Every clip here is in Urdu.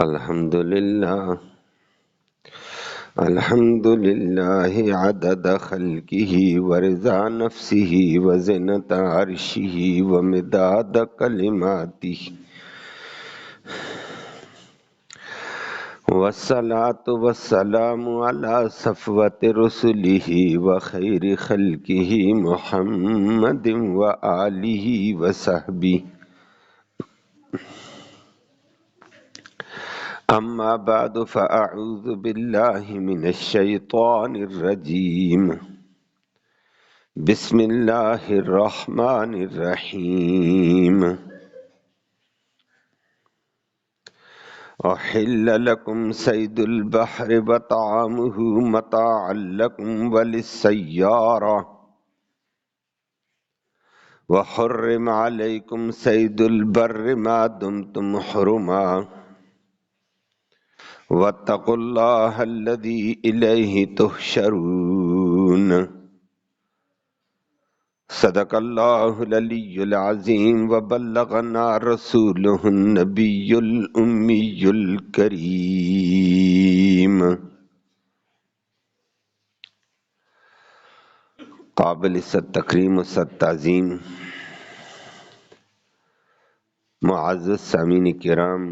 الحمد للہ عدد خلقہ ورضا نفسہ وزنت عرشہ ومداد کلماتہ والصلاة والسلام علی صفوت رسلہ وخیر خلقہ محمد وآلہ وصحبہ اما بعد فاعوذ باللہ من الشیطان الرجیم بسم اللہ الرحمن الرحیم احل لکم صید البحر وطعامہ متاعا لکم وللسیارہ وحرم علیکم صید البر ما دمتم حرما واتقوا اللہ الذی الیہ تحشرون صدق اللہ العلی العظیم وبلغنا رسولہ النبی الامی الکریم قابل صد تکریم و صد تعظیم معزز سامعین کرام،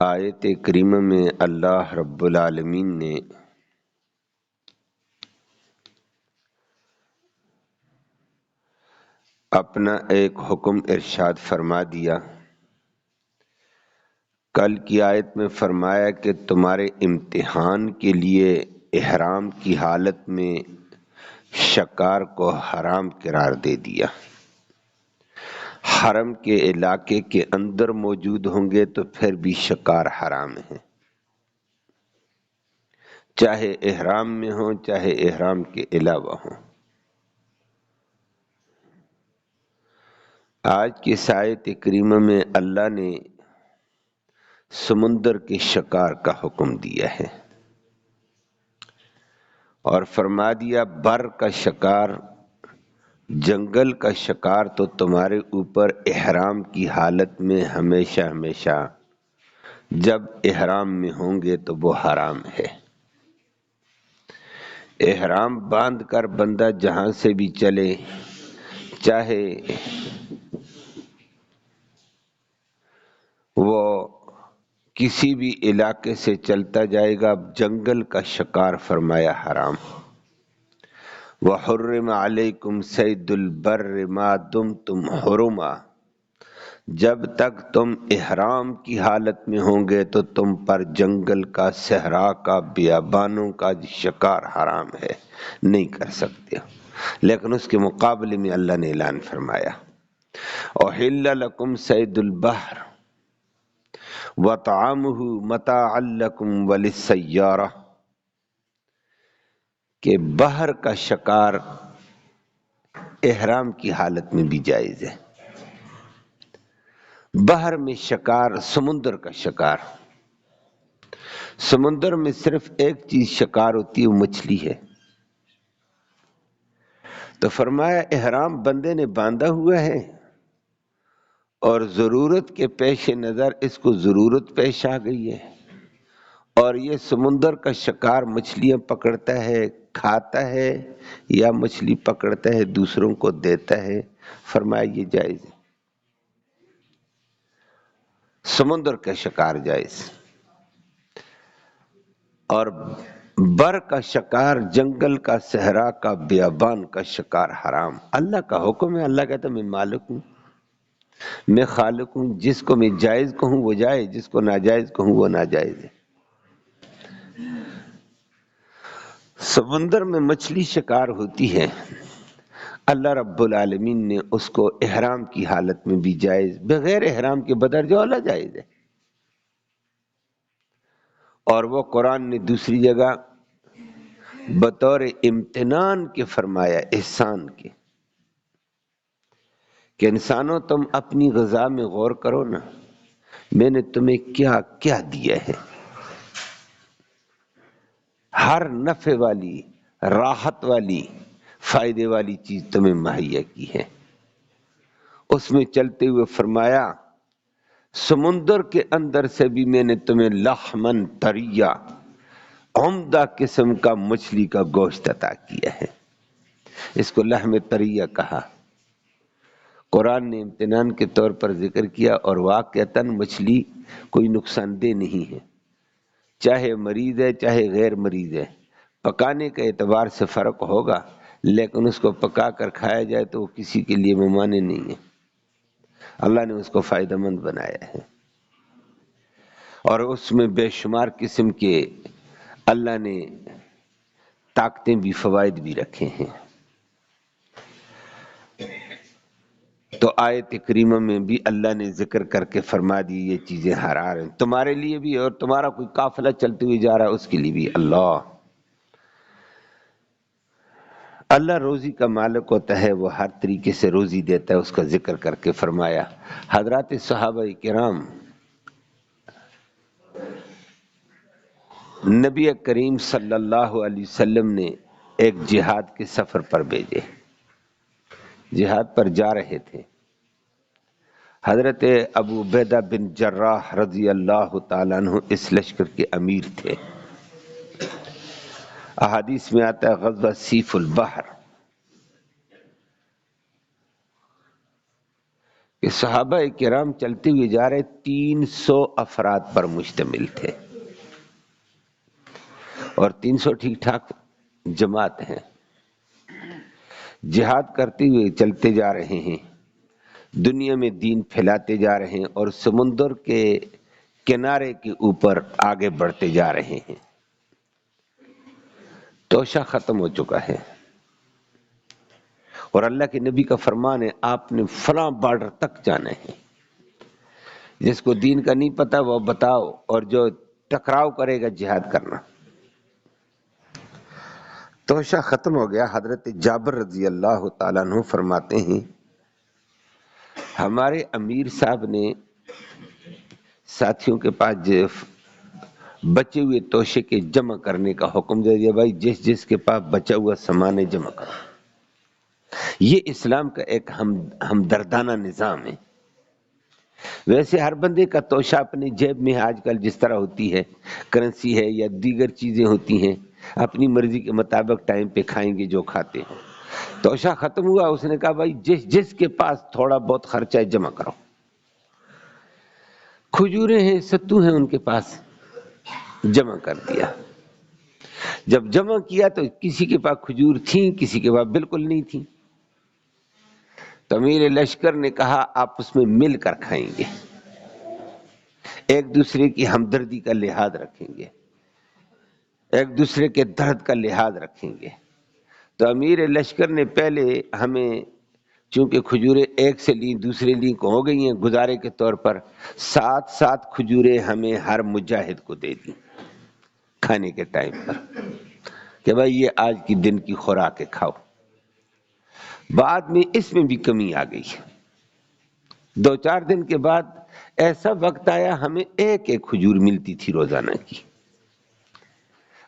آیت کریمہ میں اللہ رب العالمین نے اپنا ایک حکم ارشاد فرما دیا۔ کل کی آیت میں فرمایا کہ تمہارے امتحان کے لیے احرام کی حالت میں شکار کو حرام قرار دے دیا۔ حرم کے علاقے کے اندر موجود ہوں گے تو پھر بھی شکار حرام ہے، چاہے احرام میں ہوں چاہے احرام کے علاوہ ہوں۔ آج کی آیت کریمہ میں اللہ نے سمندر کے شکار کا حکم دیا ہے اور فرما دیا بر کا شکار، جنگل کا شکار تو تمہارے اوپر احرام کی حالت میں ہمیشہ ہمیشہ جب احرام میں ہوں گے تو وہ حرام ہے۔ احرام باندھ کر بندہ جہاں سے بھی چلے، چاہے وہ کسی بھی علاقے سے چلتا جائے گا، جنگل کا شکار فرمایا حرام۔ وَحُرِّمَ عَلَيْكُمْ صَيْدُ الْبَرِّ مَا دُمْتُمْ حُرُمًا، جب تک تم احرام کی حالت میں ہوں گے تو تم پر جنگل کا، صحرا کا، بیابانوں کا شکار حرام ہے، نہیں کر سکتے۔ لیکن اس کے مقابلے میں اللہ نے اعلان فرمایا احل لکم صید البحر وطعامہ متاعا لکم وللسیارہ، کہ بحر کا شکار احرام کی حالت میں بھی جائز ہے۔ بحر میں شکار، سمندر کا شکار، سمندر میں صرف ایک چیز شکار ہوتی ہے، وہ مچھلی ہے۔ تو فرمایا احرام بندے نے باندھا ہوا ہے اور ضرورت کے پیش نظر اس کو ضرورت پیش آ گئی ہے، اور یہ سمندر کا شکار مچھلیاں پکڑتا ہے، کھاتا ہے، یا مچھلی پکڑتا ہے دوسروں کو دیتا ہے، فرمایا یہ جائز ہے۔ سمندر کا شکار جائز، اور بر کا شکار، جنگل کا، صحرا کا، بیابان کا شکار حرام۔ اللہ کا حکم ہے، اللہ کہتا ہے میں مالک ہوں، میں خالق ہوں، جس کو میں جائز کہوں وہ جائز، جس کو ناجائز کہوں وہ ناجائز ہے۔ سمندر میں مچھلی شکار ہوتی ہے، اللہ رب العالمین نے اس کو احرام کی حالت میں بھی جائز، بغیر احرام کے بدرجہ اعلیٰ جائز ہے۔ اور وہ قرآن نے دوسری جگہ بطور امتنان کے فرمایا، احسان کے، کہ انسانوں تم اپنی غذا میں غور کرو نا، میں نے تمہیں کیا کیا دیا ہے، ہر نفع والی، راحت والی، فائدے والی چیز تمہیں مہیا کی ہے، اس میں چلتے ہوئے فرمایا سمندر کے اندر سے بھی میں نے تمہیں لحمن طریہ عمدہ قسم کا مچھلی کا گوشت عطا کیا ہے، اس کو لحم طریہ کہا۔ قرآن نے امتنان کے طور پر ذکر کیا، اور واقعتاً مچھلی کوئی نقصان دہ نہیں ہے، چاہے مریض ہے چاہے غیر مریض ہے، پکانے کے اعتبار سے فرق ہوگا، لیکن اس کو پکا کر کھایا جائے تو وہ کسی کے لیے ممانع نہیں ہے، اللہ نے اس کو فائدہ مند بنایا ہے، اور اس میں بے شمار قسم کے اللہ نے طاقتیں بھی، فوائد بھی رکھے ہیں۔ تو آیت کریمہ میں بھی اللہ نے ذکر کر کے فرما دی یہ چیزیں حرام ہیں تمہارے لیے بھی، اور تمہارا کوئی قافلہ چلتے ہوئے جا رہا ہے اس کے لیے بھی۔ اللہ روزی کا مالک ہوتا ہے، وہ ہر طریقے سے روزی دیتا ہے، اس کا ذکر کر کے فرمایا۔ حضرات صحابہ کرام نبی کریم صلی اللہ علیہ وسلم نے ایک جہاد کے سفر پر بھیجے، جہاد پر جا رہے تھے۔ حضرت ابو عبیدہ بن جراح رضی اللہ تعالیٰ عنہ اس لشکر کے امیر تھے۔ احادیث میں آتا ہے غزوہ سیف البحر کہ صحابہ کرام چلتے ہوئے جا رہے، 300 افراد پر مشتمل تھے، اور 300 ٹھیک ٹھاک جماعت ہیں، جہاد کرتے ہوئے چلتے جا رہے ہیں، دنیا میں دین پھیلاتے جا رہے ہیں، اور سمندر کے کنارے کے اوپر آگے بڑھتے جا رہے ہیں۔ توشہ ختم ہو چکا ہے، اور اللہ کے نبی کا فرمان ہے آپ نے فلاں بارڈر تک جانا ہے، جس کو دین کا نہیں پتا وہ بتاؤ، اور جو ٹکراؤ کرے گا جہاد کرنا۔ توشہ ختم ہو گیا۔ حضرت جابر رضی اللہ تعالیٰ عنہ فرماتے ہیں ہمارے امیر صاحب نے ساتھیوں کے پاس بچے ہوئے توشے کے جمع کرنے کا حکم دے دیا، بھائی جس جس کے پاس بچا ہوا سامان ہے جمع کرو۔ یہ اسلام کا ایک ہمدردانہ نظام ہے۔ ویسے ہر بندے کا توشہ اپنی جیب میں آج کل جس طرح ہوتی ہے، کرنسی ہے یا دیگر چیزیں ہوتی ہیں، اپنی مرضی کے مطابق ٹائم پہ کھائیں گے جو کھاتے ہیں۔ توشہ ختم ہوا، اس نے کہا بھائی جس جس کے پاس تھوڑا بہت خرچہ ہے جمع کرو۔ کھجوریں ہیں، ستو ہیں ان کے پاس، جمع کر دیا۔ جب جمع کیا تو کسی کے پاس کھجور تھیں، کسی کے پاس بالکل نہیں تھیں، تو امیر لشکر نے کہا آپ اس میں مل کر کھائیں گے، ایک دوسرے کی ہمدردی کا لحاظ رکھیں گے، ایک دوسرے کے درد کا لحاظ رکھیں گے۔ تو امیر لشکر نے پہلے ہمیں، چونکہ کھجوریں ایک سے لی دوسرے لی کو ہو گئی ہیں گزارے کے طور پر، 7 کھجوریں ہمیں ہر مجاہد کو دے دی کھانے کے ٹائم پر، کہ بھائی یہ آج کی دن کی خوراک ہے، کھاؤ۔ بعد میں اس میں بھی کمی آ گئی، 2-4 دن کے بعد ایسا وقت آیا ہمیں ایک کھجور ملتی تھی روزانہ کی۔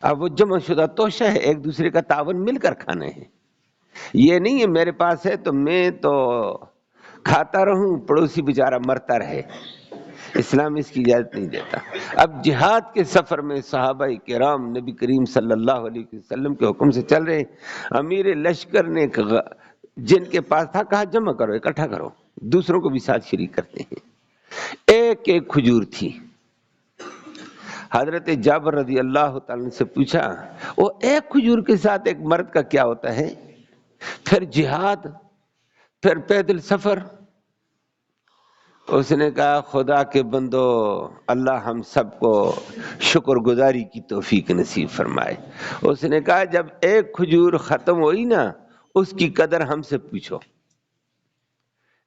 اب وہ جمع شدہ توشہ ہے، ایک دوسرے کا تعاون مل کر کھانا ہے، یہ نہیں ہے میرے پاس ہے تو میں تو کھاتا رہوں، پڑوسی بیچارہ مرتا رہے۔ اسلام اس کی اجازت نہیں دیتا۔ اب جہاد کے سفر میں صحابہ کرام نبی کریم صلی اللہ علیہ وسلم کے حکم سے چل رہے، امیر لشکر نے جن کے پاس تھا کہا جمع کرو، اکٹھا کرو، دوسروں کو بھی ساتھ شریک کرتے ہیں۔ ایک کھجور تھی۔ حضرت جابر رضی اللہ تعالیٰ سے پوچھا وہ ایک کھجور کے ساتھ ایک مرد کا کیا ہوتا ہے؟ پھر جہاد، پھر پیدل سفر۔ اس نے کہا خدا کے بندو، اللہ ہم سب کو شکر گزاری کی توفیق نصیب فرمائے۔ اس نے کہا جب ایک کھجور ختم ہوئی نا، اس کی قدر ہم سے پوچھو،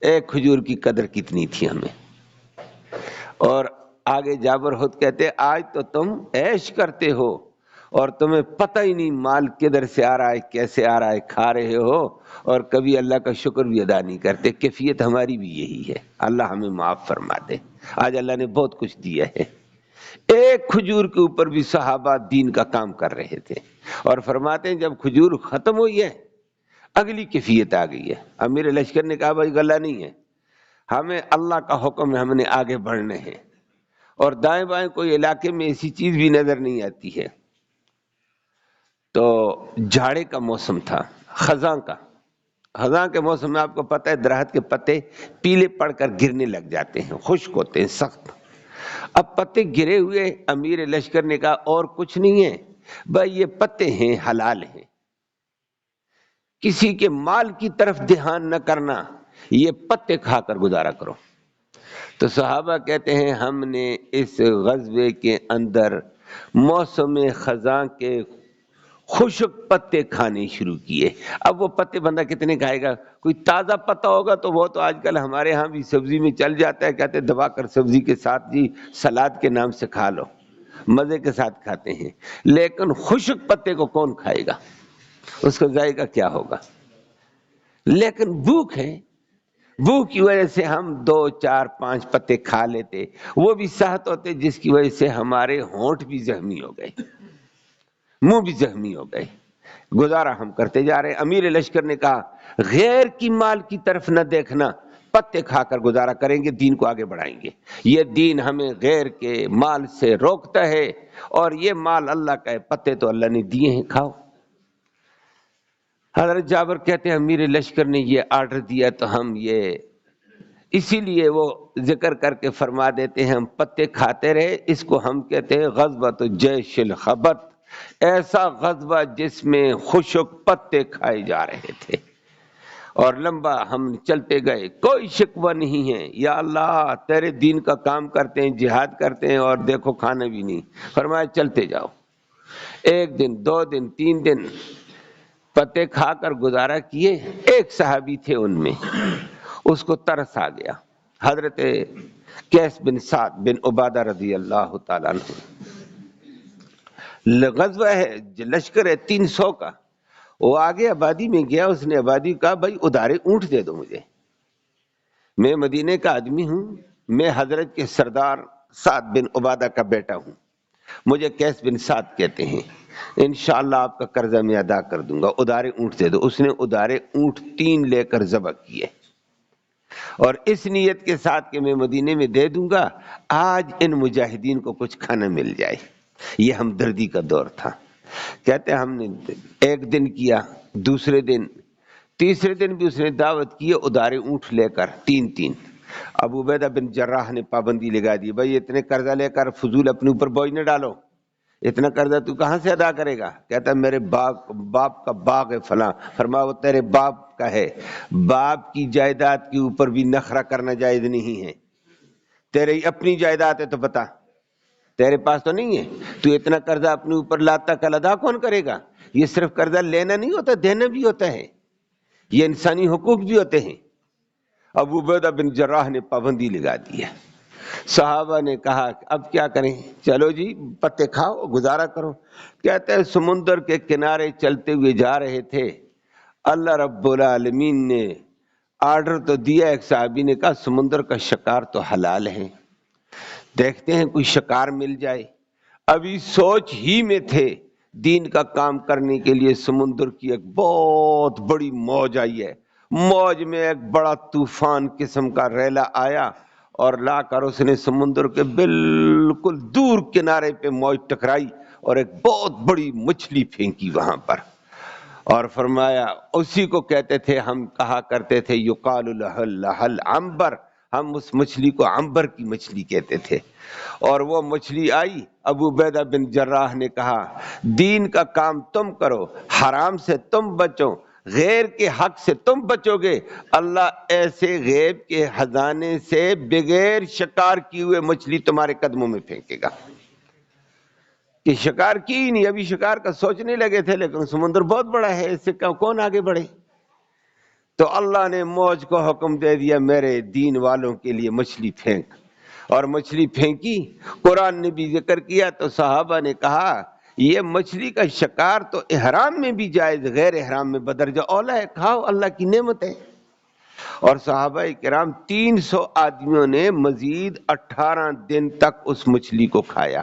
ایک کھجور کی قدر کتنی تھی ہمیں۔ اور آگے جابر خود کہتے آج تو تم عیش کرتے ہو اور تمہیں پتہ ہی نہیں مال کدھر سے آ رہا ہے، کیسے آ رہا ہے، کھا رہے ہو اور کبھی اللہ کا شکر بھی ادا نہیں کرتے۔ کیفیت ہماری بھی یہی ہے، اللہ ہمیں معاف فرما دے۔ آج اللہ نے بہت کچھ دیا ہے۔ ایک کھجور کے اوپر بھی صحابہ دین کا کام کر رہے تھے، اور فرماتے ہیں جب کھجور ختم ہوئی ہے اگلی کیفیت آ گئی ہے۔ امیر لشکر نے کہا بھائی غلہ نہیں ہے، ہمیں اللہ کا حکم ہے، ہم نے آگے بڑھنے ہیں، اور دائیں بائیں کوئی علاقے میں ایسی چیز بھی نظر نہیں آتی ہے۔ تو جھاڑے کا موسم تھا، خزاں کا۔ خزاں کے موسم میں آپ کو پتہ ہے درخت کے پتے پیلے پڑ کر گرنے لگ جاتے ہیں، خشک ہوتے ہیں سخت۔ اب پتے گرے ہوئے، امیر لشکر نے کہا اور کچھ نہیں ہے بھائی، یہ پتے ہیں، حلال ہیں، کسی کے مال کی طرف دھیان نہ کرنا، یہ پتے کھا کر گزارا کرو۔ تو صحابہ کہتے ہیں ہم نے اس غزوے کے اندر موسم خزاں کے خشک پتے کھانے شروع کیے۔ اب وہ پتے بندہ کتنے کھائے گا؟ کوئی تازہ پتا ہوگا تو وہ تو آج کل ہمارے ہاں بھی سبزی میں چل جاتا ہے، کہتے دبا کر سبزی کے ساتھ جی سلاد کے نام سے کھا لو، مزے کے ساتھ کھاتے ہیں۔ لیکن خشک پتے کو کون کھائے گا؟ اس کا ذائقہ کیا ہوگا؟ لیکن بھوک ہے، بھوک کی وجہ سے ہم 2 4 5 پتے کھا لیتے، وہ بھی صحت ہوتے جس کی وجہ سے ہمارے ہونٹ بھی زخمی ہو گئے، منہ بھی زخمی ہو گئے، گزارا ہم کرتے جا رہے ہیں۔ امیر لشکر نے کہا غیر کی مال کی طرف نہ دیکھنا، پتے کھا کر گزارا کریں گے، دین کو آگے بڑھائیں گے۔ یہ دین ہمیں غیر کے مال سے روکتا ہے، اور یہ مال اللہ کا ہے، پتے تو اللہ نے دیے ہیں، کھاؤ۔ حضرت جابر کہتے ہیں امیر لشکر نے یہ آرڈر دیا تو ہم یہ اسی لیے وہ ذکر کر کے فرما دیتے ہیں ہم پتے کھاتے رہے۔ اس کو ہم کہتے ہیں غزوۃ جیش الخبت، ایسا غزوہ جس میں خشک پتے کھائے جا رہے تھے، اور لمبا ہم چلتے گئے، کوئی شکوہ نہیں ہے، یا اللہ تیرے دین کا کام کرتے ہیں، جہاد کرتے ہیں، اور دیکھو کھانا بھی نہیں۔ فرمایا چلتے جاؤ۔ 1 دن 2 دن 3 دن پتے کھا کر گزارا کیے۔ ایک صحابی تھے ان میں، اس کو ترس آ گیا، حضرت قیس بن سعد بن عبادہ رضی اللہ تعالیٰ عنہ۔ غزوہ ہے، لشکر ہے 300 کا، وہ آگے آبادی میں گیا، اس نے آبادی کہا بھائی ادارے اونٹ دے دو مجھے، میں مدینے کا آدمی ہوں، میں حضرت کے سردار سعد بن عبادہ کا بیٹا ہوں، مجھے قیس بن سعد کہتے ہیں، انشاءاللہ آپ کا قرضہ میں ادا کر دوں گا، ادارے اونٹ دے دو۔ اس نے ادارے اونٹ 3 لے کر ذبح کیے، اور اس نیت کے ساتھ کہ میں مدینے میں دے دوں گا، آج ان مجاہدین کو کچھ کھانا مل جائے۔ یہ ہمدردی کا دور تھا۔ کہتے ہیں ہم نے 1 دن کیا، دوسرے دن، تیسرے دن بھی اس نے دعوت کی ادارے اونٹ لے کر 3 ابو عبیدہ بن جراح نے پابندی لگا دی، بھائی اتنے قرضہ لے کر فضول اپنے اوپر بوجھ نہ ڈالو، اتنا قرضہ تو کہاں سے ادا کرے گا؟ کہتا ہے میرے باپ کا باغ ہے فلاں۔ فرمایا وہ تیرے باپ کا ہے، باپ کی جائیداد کے اوپر بھی نخرہ کرنا جائز نہیں ہے، تیرے اپنی جائیداد ہے تو بتا، تیرے پاس تو نہیں ہے، تو اتنا قرضہ اپنے اوپر لاتا، کل ادا کون کرے گا؟ یہ صرف قرضہ لینا نہیں ہوتا، دینا بھی ہوتا ہے، یہ انسانی حقوق بھی ہوتے ہیں۔ ابو عبیدہ بن جراح نے پابندی لگا دی ہے۔ صحابہ نے کہا اب کیا کریں؟ چلو جی پتے کھاؤ، گزارا کرو۔ کہتے ہیں سمندر کے کنارے چلتے ہوئے جا رہے تھے، اللہ رب العالمین نے آرڈر تو دیا، ایک صحابی نے کہا سمندر کا شکار تو حلال ہے، دیکھتے ہیں کوئی شکار مل جائے۔ ابھی سوچ ہی میں تھے، دین کا کام کرنے کے لیے سمندر کی ایک بہت بڑی موج آئی ہے، موج میں ایک بڑا طوفان قسم کا ریلا آیا، اور لا کر اس نے سمندر کے بالکل دور کنارے پہ موج ٹکرائی، اور ایک بہت بڑی مچھلی پھینکی وہاں پر، اور فرمایا اسی کو کہتے تھے، ہم کہا کرتے تھے یقال لہ العنبر، ہم اس مچھلی کو عنبر کی مچھلی کہتے تھے۔ اور وہ مچھلی آئی، ابو عبیدہ بن جراح نے کہا دین کا کام تم کرو، حرام سے تم بچو، غیر کے حق سے تم بچو گے، اللہ ایسے غیب کے خزانے سے بغیر شکار کیے ہوئے مچھلی تمہارے قدموں میں پھینکے گا۔ کہ شکار کی ہی نہیں، ابھی شکار کا سوچنے لگے تھے، لیکن سمندر بہت بڑا ہے، اس سے کون آگے بڑھے؟ تو اللہ نے موج کو حکم دے دیا میرے دین والوں کے لیے مچھلی پھینک، اور مچھلی پھینکی۔ قرآن نے بھی ذکر کیا تو صحابہ نے کہا یہ مچھلی کا شکار تو احرام میں بھی جائز، غیر احرام میں بدرجہ اولا ہے، کھاؤ، اللہ کی نعمت ہے۔ اور صحابہ کرام 300 آدمیوں نے مزید 18 دن تک اس مچھلی کو کھایا،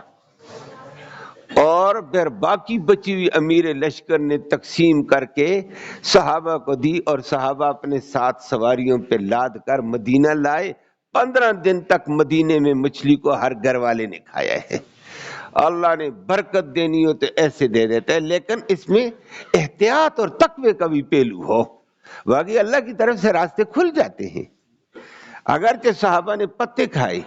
اور پھر باقی بچی ہوئی امیر لشکر نے تقسیم کر کے صحابہ کو دی، اور صحابہ اپنے ساتھ سواریوں پہ لاد کر مدینہ لائے۔ 15 دن تک مدینے میں مچھلی کو ہر گھر والے نے کھایا ہے۔ اللہ نے برکت دینی ہو تو ایسے دے دیتا ہے، لیکن اس میں احتیاط اور تقوی کا بھی پہلو ہو، باقی اللہ کی طرف سے راستے کھل جاتے ہیں۔ اگرچہ صحابہ نے پتے کھائے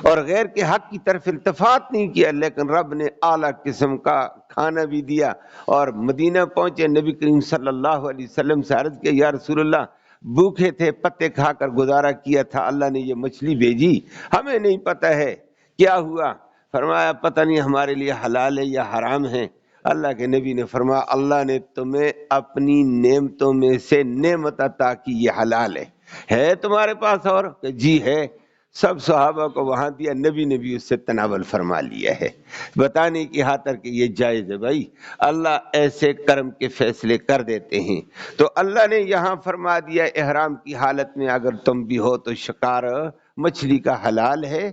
اور غیر کے حق کی طرف التفات نہیں کیا، لیکن رب نے اعلیٰ قسم کا کھانا بھی دیا۔ اور مدینہ پہنچے، نبی کریم صلی اللہ علیہ وسلم سے عرض کیا، یا رسول اللہ بھوکے تھے، پتے کھا کر گزارا کیا تھا، اللہ نے یہ مچھلی بھیجی، ہمیں نہیں پتہ ہے کیا ہوا۔ فرمایا پتہ نہیں ہمارے لیے حلال ہے یا حرام ہے۔ اللہ کے نبی نے فرمایا اللہ نے تمہیں اپنی نعمتوں میں سے نعمت عطا کی، یہ حلال ہے تمہارے پاس؟ اور کہ جی ہے۔ سب صحابہ کو وہاں دیا، نبی نے بھی اس سے تناول فرما لیا ہے، بتانے کی خاطر کہ یہ جائز ہے۔ بھائی اللہ ایسے کرم کے فیصلے کر دیتے ہیں۔ تو اللہ نے یہاں فرما دیا احرام کی حالت میں اگر تم بھی ہو تو شکار مچھلی کا حلال ہے،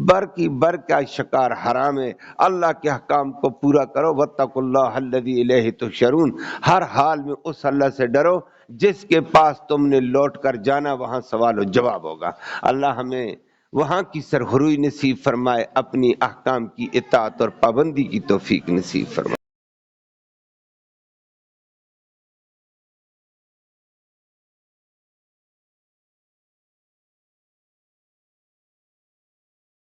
بر کی بر کا شکار حرام ہے۔ اللہ کے احکام کو پورا کرو، واتقوا اللہ الذی الیہ تحشرون، ہر حال میں اس اللہ سے ڈرو جس کے پاس تم نے لوٹ کر جانا، وہاں سوال و جواب ہوگا۔ اللہ ہمیں وہاں کی سرخروئی نصیب فرمائے، اپنی احکام کی اطاعت اور پابندی کی توفیق نصیب فرمائے۔